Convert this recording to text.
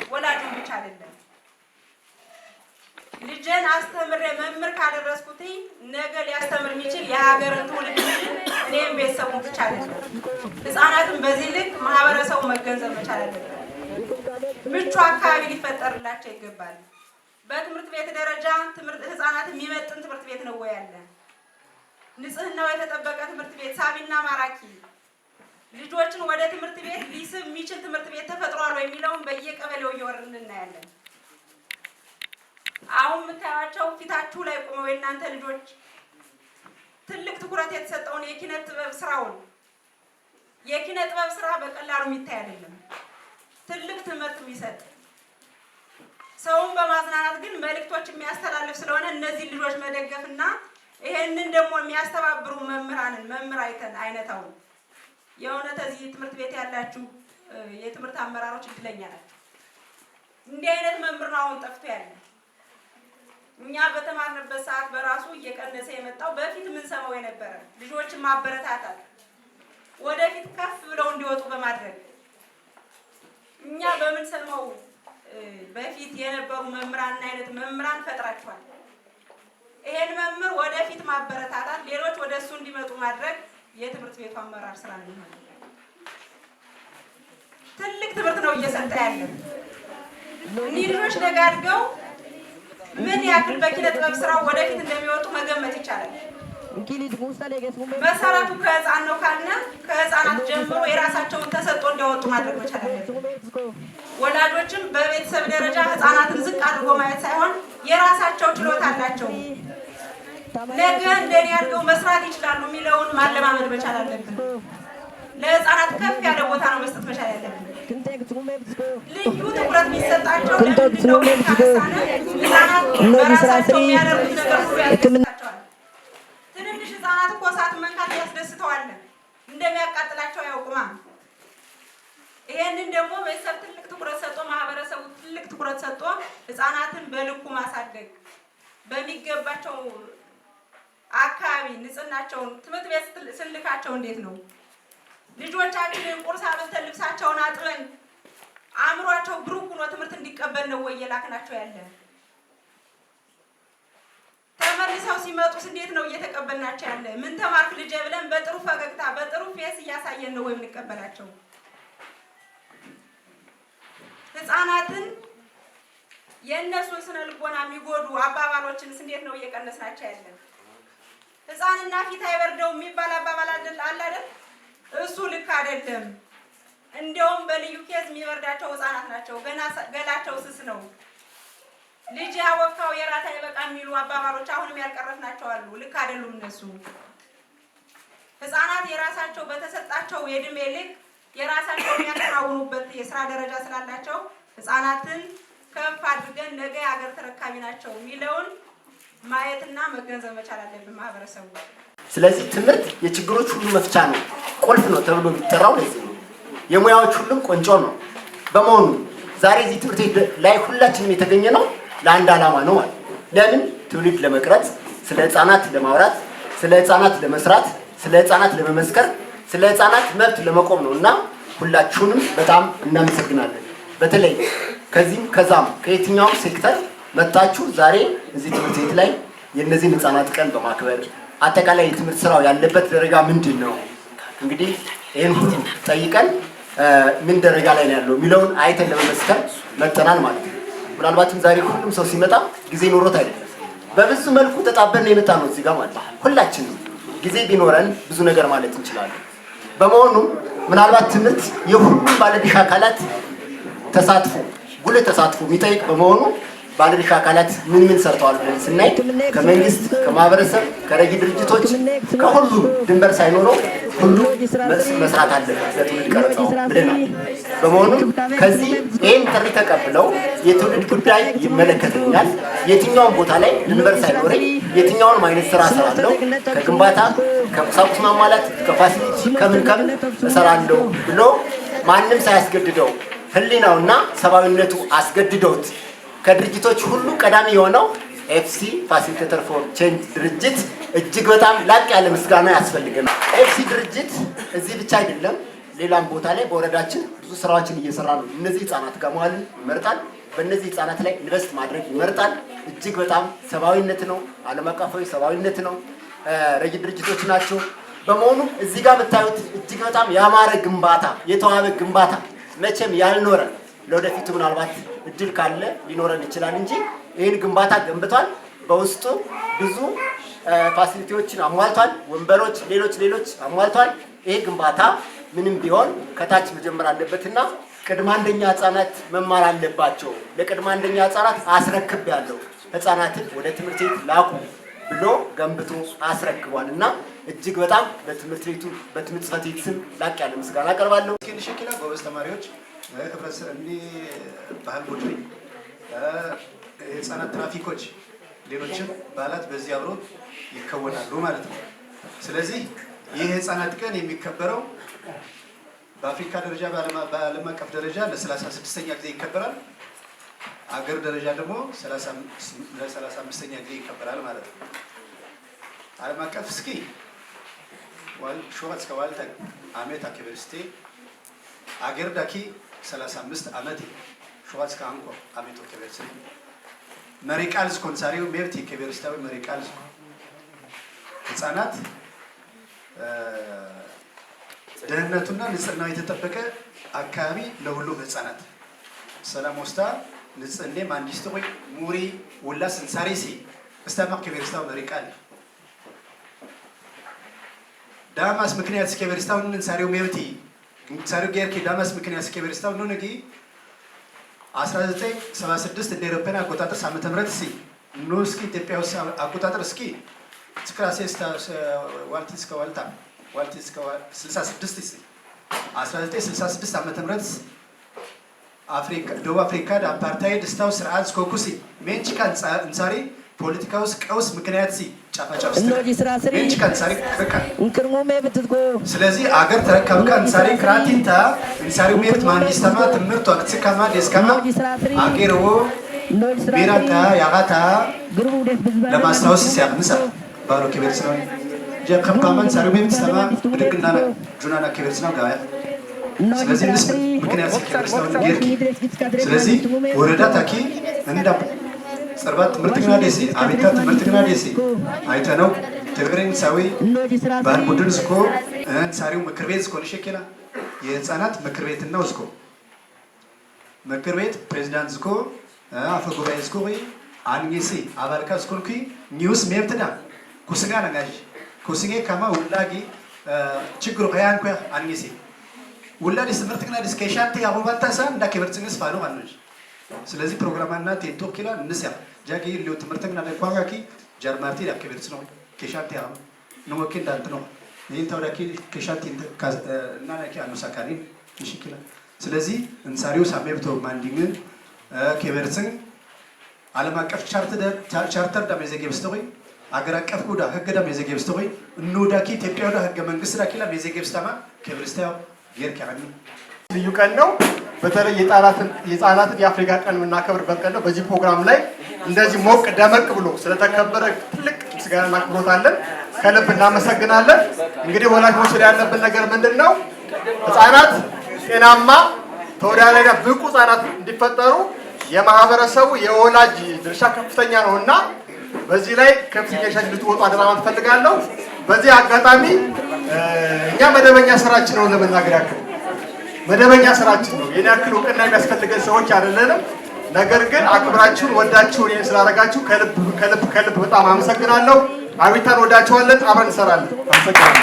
ወላጁን ብቻ አይደለም። ልጄን አስተምሬ መምህር ካደረስኩት ነገ ሊያስተምር የሚችል የሀገርን ትውልድ እኔም ቤተሰቡን ብቻ አይደለም። ህፃናትን በዚህ ልክ ማህበረሰቡ መገንዘብ መቻል አለበት። ምቹ አካባቢ ሊፈጠርላቸው ይገባል። በትምህርት ቤት ደረጃ ህፃናት የሚመጥን ትምህርት ቤት ነው ወይ ያለ? ንጽህናው የተጠበቀ ትምህርት ቤት፣ ሳቢና ማራኪ ልጆችን ወደ ትምህርት ቤት ሊስብ የሚችል ትምህርት ቤት ተፈጥሯል ወይ የሚለውን በየቀበሌው እየወረድን እናያለን። አሁን የምታዩቸው ፊታችሁ ላይ ቆመው የእናንተ ልጆች ትልቅ ትኩረት የተሰጠውን የኪነ ጥበብ ስራውን የኪነ ጥበብ ስራ በቀላሉ የሚታይ አይደለም። ትልቅ ትምህርት የሚሰጥ ሰውን በማዝናናት ግን መልእክቶች የሚያስተላልፍ ስለሆነ እነዚህ ልጆች መደገፍና ይሄንን ደግሞ የሚያስተባብሩ መምህር አይነታውን የእውነት እዚህ ትምህርት ቤት ያላችሁ የትምህርት አመራሮች እድለኛ ናቸው። እንዲህ አይነት መምህር ነው አሁን ጠፍቶ ያለ። እኛ በተማርንበት ሰዓት በራሱ እየቀነሰ የመጣው በፊት ምን ሰማው የነበረ ልጆችን ማበረታታት ወደፊት ከፍ ብለው እንዲወጡ በማድረግ እኛ በምን ሰማው በፊት የነበሩ መምህራንና አይነት መምህራን ፈጥራቸዋል። ይሄን መምህር ወደፊት ማበረታታት ሌሎች ወደሱ እንዲመጡ ማድረግ የትምህርት ቤቱ አመራር ስራ ነው። ትልቅ ትምህርት ነው እየሰጠ ያለ። እኒህ ልጆች ደጋግመው ምን ያክል በኪነ ጥበብ ስራው ወደፊት እንደሚወጡ መገመት ይቻላል። መሰረቱ ከህፃን ነው ካልና ከህፃናት ጀምሮ የራሳቸውን ተሰጥኦ እንዲያወጡ ማድረግ መቻል አለብን። ወላጆችም በቤተሰብ ደረጃ ህፃናትን ዝቅ አድርጎ ማየት ሳይሆን የራሳቸው ችሎታ አላቸው፣ ነገ እንደኔ አድርገው መስራት ይችላሉ የሚለውን ማለማመድ መቻል አለብን። ለህፃናት ከፍ ያለ ቦታ ነው መስጠት መቻል ያለብን። ልዩ ትኩረት የሚሰጣቸው ለምንድነው ካነሳነ ህፃናት በራሳቸው የሚያደርጉት ነገር ሁሉ ያስደስታቸዋል። ትንንሽ ህፃናት እኮ እሳት መንካት ያስደስተዋል፣ እንደሚያቃጥላቸው ያውቁማ። ይሄንን ደግሞ ቤተሰብ ትልቅ ትኩረት ሰጥቶ ማህበረሰቡ ትልቅ ትኩረት ሰጥቶ ህፃናትን በልኩ ማሳደግ በሚገባቸው አካባቢ ንጽህናቸውን ትምህርት ቤት ስልካቸው እንዴት ነው ልጆቻችንን ቁርስ አብልተን ልብሳቸውን አጥበን አእምሯቸው ብሩህ ሆኖ ትምህርት እንዲቀበል ነው ወይ የላክናቸው ያለ? ተመልሰው ሲመጡስ እንዴት ነው እየተቀበልናቸው ያለ? ምን ተማርክ ልጄ ብለን በጥሩ ፈገግታ በጥሩ ፌስ እያሳየን ነው ወይ የምንቀበላቸው? ህፃናትን የእነሱን ስነ ልቦና የሚጎዱ አባባሎችንስ እንዴት ነው እየቀነስናቸው ያለ? ህፃንና ፊት አይበርደው የሚባል አባባል አለ አይደል? እሱ ልክ አይደለም። እንደውም በልዩ ኬዝ የሚበርዳቸው ህፃናት ናቸው። ገላቸው ስስ ነው። ልጅ ያወካው የራት አይበቃ የሚሉ አባባሎች አሁንም ያልቀረፍናቸው አሉ። ልክ አይደሉም እነሱ። ህፃናት የራሳቸው በተሰጣቸው የእድሜ ልክ የራሳቸው የሚያከናውኑበት የስራ ደረጃ ስላላቸው ህፃናትን ከፍ አድርገን ነገ የሀገር ተረካቢ ናቸው የሚለውን ማየትና መገንዘብ መቻል አለብን ማህበረሰቡ። ስለዚህ ትምህርት የችግሮች ሁሉ መፍቻ ነው፣ ቁልፍ ነው ተብሎ የሚጠራው ለዚህ ነው። የሙያዎች ሁሉም ቆንጆ ነው። በመሆኑ ዛሬ እዚህ ትምህርት ቤት ላይ ሁላችንም የተገኘ ነው ለአንድ ዓላማ ነው ማለት። ለምን? ትውልድ ለመቅረጽ፣ ስለ ህፃናት ለማውራት፣ ስለ ህፃናት ለመስራት፣ ስለ ህፃናት ለመመስከር፣ ስለ ህፃናት መብት ለመቆም ነው እና ሁላችሁንም በጣም እናመሰግናለን። በተለይ ከዚህም ከዛም ከየትኛውም ሴክተር መጣችሁ ዛሬ እዚህ ትምህርት ቤት ላይ የእነዚህን ህፃናት ቀን በማክበር አጠቃላይ የትምህርት ስራው ያለበት ደረጃ ምንድን ነው እንግዲህ ይሄን ሁሉ ጠይቀን ምን ደረጃ ላይ ነው ያለው የሚለውን አይተን ለመመስከር መጥተናል ማለት ነው። ምናልባትም ዛሬ ሁሉም ሰው ሲመጣ ጊዜ ኖሮት አይደለም፣ በብዙ መልኩ ተጣበን የመጣ ነው እዚህ ጋር ማለት ነው። ሁላችንም ጊዜ ቢኖረን ብዙ ነገር ማለት እንችላለን። በመሆኑም ምናልባት ትምህርት የሁሉም ባለድርሻ አካላት ተሳትፎ ጉልህ ተሳትፎ የሚጠይቅ በመሆኑ ባለድርሻ አካላት ምን ሰርተዋል ብለን ስናይ ከመንግስት፣ ከማህበረሰብ፣ ከረጂ ድርጅቶች ከሁሉም ድንበር ሳይኖረው ሁሉ መስራት አለበት ለትውልድ ቀረጻው ብለናል። በመሆኑም ከዚህ ይህን ጥሪ ተቀብለው የትውልድ ጉዳይ ይመለከተኛል፣ የትኛውን ቦታ ላይ ድንበር ሳይኖረኝ የትኛውን አይነት ስራ እሰራለሁ፣ ከግንባታ ከቁሳቁስ ማሟላት ከፋሲሊቲ ከምን እሰራለሁ ብሎ ማንም ሳያስገድደው ህሊናውና ሰብአዊነቱ አስገድደውት ከድርጅቶች ሁሉ ቀዳሚ የሆነው ኤፍሲ ፋሲሊቴተር ፎር ቼንጅ ድርጅት እጅግ በጣም ላቅ ያለ ምስጋና ያስፈልገናል። ኤፍሲ ድርጅት እዚህ ብቻ አይደለም፣ ሌላም ቦታ ላይ በወረዳችን ብዙ ስራዎችን እየሰራ ነው። እነዚህ ህፃናት ጋር መዋል ይመርጣል። በእነዚህ ህፃናት ላይ ኢንቨስት ማድረግ ይመርጣል። እጅግ በጣም ሰብአዊነት ነው፣ ዓለም አቀፋዊ ሰብአዊነት ነው። ረጅ ድርጅቶች ናቸው። በመሆኑ እዚህ ጋር የምታዩት እጅግ በጣም ያማረ ግንባታ፣ የተዋበ ግንባታ መቼም ያልኖረ ለወደፊቱ ምናልባት እድል ካለ ሊኖረን ይችላል እንጂ ይህን ግንባታ ገንብቷል። በውስጡ ብዙ ፋሲሊቲዎችን አሟልቷል። ወንበሮች፣ ሌሎች አሟልቷል። ይህ ግንባታ ምንም ቢሆን ከታች መጀመር አለበትና ቅድመ አንደኛ ህፃናት መማር አለባቸው። ለቅድመ አንደኛ ህፃናት አስረክቤያለሁ፣ ህፃናትን ወደ ትምህርት ቤት ላኩ ብሎ ገንብቶ አስረክቧል እና እጅግ በጣም በትምህርት ቤቱ በትምህርት ጽሕፈት ቤት ስም ላቅ ያለ ምስጋና አቀርባለሁ። ሸኪላ ጎበዝ ተማሪዎች ህብረተሰብ ባህል ቡድን የህፃናት ትራፊኮች ሌሎችም በዓላት በዚህ አብሮ ይከወናሉ ማለት ነው። ስለዚህ ይህ የህፃናት ቀን የሚከበረው በአፍሪካ ደረጃ በዓለም አቀፍ ደረጃ ለ36ኛ ጊዜ ይከበራል። አገር ደረጃ ደግሞ ለ35ኛ ጊዜ ይከበራል ማለት ነው። ዓለም አቀፍ እስኪ ሾኸት ከዋልተ አሜት አኬበርስቴ አገር ዳኪ 35 ዓመት ሾኸት ከአንኮ አሜት አኬበርስቴ መሪ ቃል ስኮንሳሪው ሜብት የኬበርስታዊ መሪ ቃል ህፃናት ደህንነቱና ንጽህናው የተጠበቀ አካባቢ ለሁሉም ህፃናት ሰላም ወስታ ንጽህኔ ማንዲስቶ ወይ ሙሪ ወላ ስንሳሪሲ እስታማክ ከበርስታው መሪ ቃል ዳማስ ምክንያት ከበርስታው ንንሳሪው ሜብቲ ንሳሪው ጌርኪ ዳማስ ምክንያት ከበርስታው ንንጊ 1976 እንደ አውሮፓውያን አቆጣጠር ዓመተ ምህረት ሲ ኑስኪ ኢትዮጵያ ውስጥ አቆጣጠር እስኪ ስክራሴስታ ዋልቲስ ከዋልታ ዋልቲስ ከ66 ሲ 1966 ዓመተ ምህረት አፍሪካ ደቡብ አፍሪካ አፓርታይድ ስታው ስርዓት ስኮኩሲ ሜንቺካ እንሳሪ ፖለቲካ ውስጥ ቀውስ ምክንያት ሲ ጫፋጫፍ ሜንቺካ እንሳሪ በቃ ስለዚህ አገር ተረከብካ እንሳሪ ክራቲንታ እንሳሪው ሜት ማንዲስተማ ትምህርት ወቅት ከማ ደስከማ አገርዎ ቢራታ ያጋታ ለማስታወስ ሲያምሳ ባሮ ከቤት ነው ጀከም ካማን ሳሪው ሜት ተማ ድግና ጁናና ከቤት ነው ጋያ ስለዚህ ንስ ምክንያት ሲከብርስተው ጌርኪ ስለዚህ ወረዳ ታኪ እንዳ ሰርባት ትምህርት ግና ደሲ አቢታ ትምህርት ግና ደሲ አይተነው ትግሬን ሳዊ ባል ቡድን ስኮ ሳሪው ምክር ቤት ስኮ ለሸከላ የህፃናት ምክር ቤትና ስኮ ምክር ቤት ፕሬዝዳንት ስኮ አፈ ጉባኤ ስኮ አንጊሲ አባልካ ስኮልኪ ኒውስ ሜብትዳ ኩስጋ ነጋጅ ኩስጌ ከማ ወላጊ ችግሩ ከያን ኮ አንጊሲ ወላዲ ትምህርት ግና ደስ ከሻንቲ አቡባታሳ እንዳ ከበርጽንስ ፋሉ አንጅ ስለዚህ ፕሮግራማና ቴንቶ ኪላ እንስያ ጃጊ ሊዮ ትምህርት ግና ለኳጋኪ ጀርማርቲ ያከበርጽ ነው ከሻንቲ አም ነው ወኪል ዳንት ነው ይሄን ታውዳኪ ከሻንቲ እና ለኪ አኑሳካሪ ይሽክላ ስለዚህ እንሳሪው ሳሜብቶ ማንዲንግ ከበርጽን ዓለም አቀፍ ቻርተር ዳም የዘገብስተው አገር አቀፍ ጉዳ ህገ ዳም የዘገብስተው እንውዳኪ ኢትዮጵያ ወዳ ህገ መንግስት ዳኪላ የዘገብስተማ ከበርስታው የርካኒ ልዩ ቀን ነው። በተለይ የህፃናትን የአፍሪካ ቀን የምናከብርበት ቀን ነው። በዚህ ፕሮግራም ላይ እንደዚህ ሞቅ ደመቅ ብሎ ስለተከበረ ትልቅ ምስጋናና አክብሮት አለን። ከልብ እናመሰግናለን። እንግዲህ ወላጅ መውሰድ ያለብን ነገር ምንድነው? ህፃናት ጤናማ ተወዳዳሪና ብቁ ህፃናት እንዲፈጠሩ የማህበረሰቡ የወላጅ ድርሻ ከፍተኛ ነውና በዚህ ላይ ከፍተኛ ሻጅ ልትወጡ አደራ ማለት ፈልጋለሁ። በዚህ አጋጣሚ እኛ መደበኛ ስራችን ነው ለመናገር ያክል መደበኛ ስራችን ነው። የኔ ያክል እውቅና የሚያስፈልገን ሰዎች አይደለንም። ነገር ግን አክብራችሁን ወዳችሁን ይሄን ስላደረጋችሁ ከልብ በጣም አመሰግናለሁ። አብይታን ወዳችኋለን። አብረን እንሰራለን። አመሰግናለሁ።